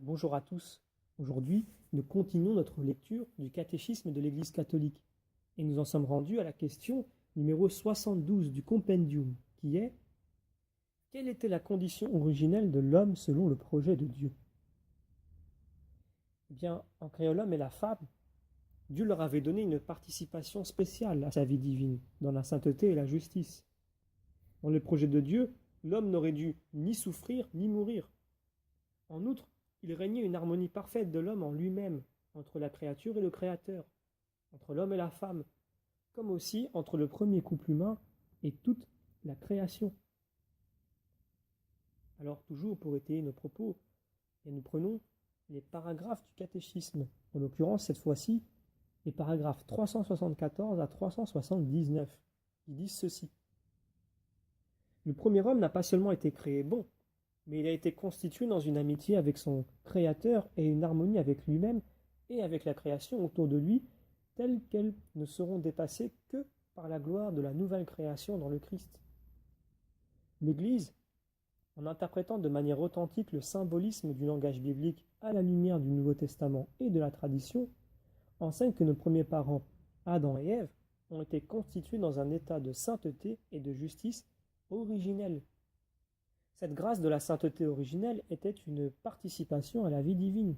Bonjour à tous. Aujourd'hui, nous continuons notre lecture du catéchisme de l'Église catholique et nous en sommes rendus à la question numéro 72 du Compendium qui est: quelle était la condition originelle de l'homme selon le projet de Dieu? Eh bien, en créant l'homme et la femme, Dieu leur avait donné une participation spéciale à sa vie divine, dans la sainteté et la justice. Dans le projet de Dieu, l'homme n'aurait dû ni souffrir ni mourir. En outre, il régnait une harmonie parfaite de l'homme en lui-même, entre la créature et le Créateur, entre l'homme et la femme, comme aussi entre le premier couple humain et toute la création. Alors, toujours pour étayer nos propos, nous prenons les paragraphes du catéchisme, en l'occurrence cette fois-ci les paragraphes 374 à 379, qui disent ceci. Le premier homme n'a pas seulement été créé bon, mais il a été constitué dans une amitié avec son Créateur et une harmonie avec lui-même et avec la création autour de lui, telles qu'elles ne seront dépassées que par la gloire de la nouvelle création dans le Christ. L'Église, en interprétant de manière authentique le symbolisme du langage biblique à la lumière du Nouveau Testament et de la tradition, enseigne que nos premiers parents, Adam et Ève, ont été constitués dans un état de sainteté et de justice originelle. Cette grâce de la sainteté originelle était une participation à la vie divine.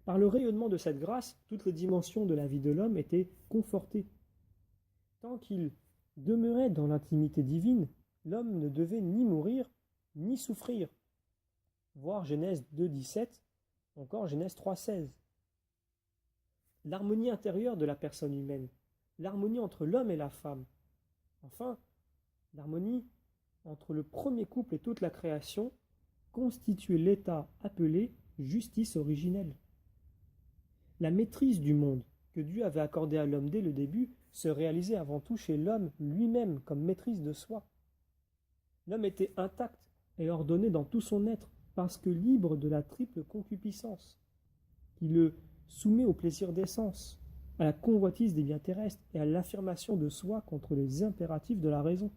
Par le rayonnement de cette grâce, toutes les dimensions de la vie de l'homme étaient confortées. Tant qu'il demeurait dans l'intimité divine, l'homme ne devait ni mourir, ni souffrir. Voir Genèse 2,17, encore Genèse 3,16. L'harmonie intérieure de la personne humaine, l'harmonie entre l'homme et la femme. Enfin, l'harmonie entre le premier couple et toute la création constituait l'état appelé justice originelle. La maîtrise du monde que Dieu avait accordée à l'homme dès le début se réalisait avant tout chez l'homme lui-même comme maîtrise de soi. L'homme était intact et ordonné dans tout son être parce que libre de la triple concupiscence qui le soumet au plaisir des sens, à la convoitise des biens terrestres et à l'affirmation de soi contre les impératifs de la raison.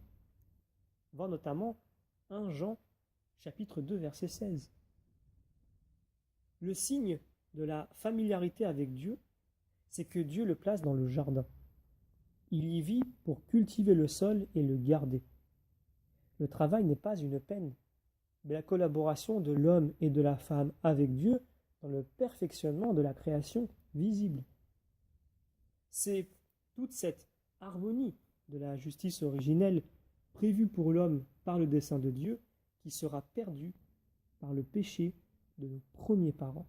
Voir notamment 1 Jean, chapitre 2, verset 16. Le signe de la familiarité avec Dieu, c'est que Dieu le place dans le jardin. Il y vit pour cultiver le sol et le garder. Le travail n'est pas une peine, mais la collaboration de l'homme et de la femme avec Dieu dans le perfectionnement de la création visible. C'est toute cette harmonie de la justice originelle prévue pour l'homme par le dessein de Dieu qui sera perdue par le péché de nos premiers parents.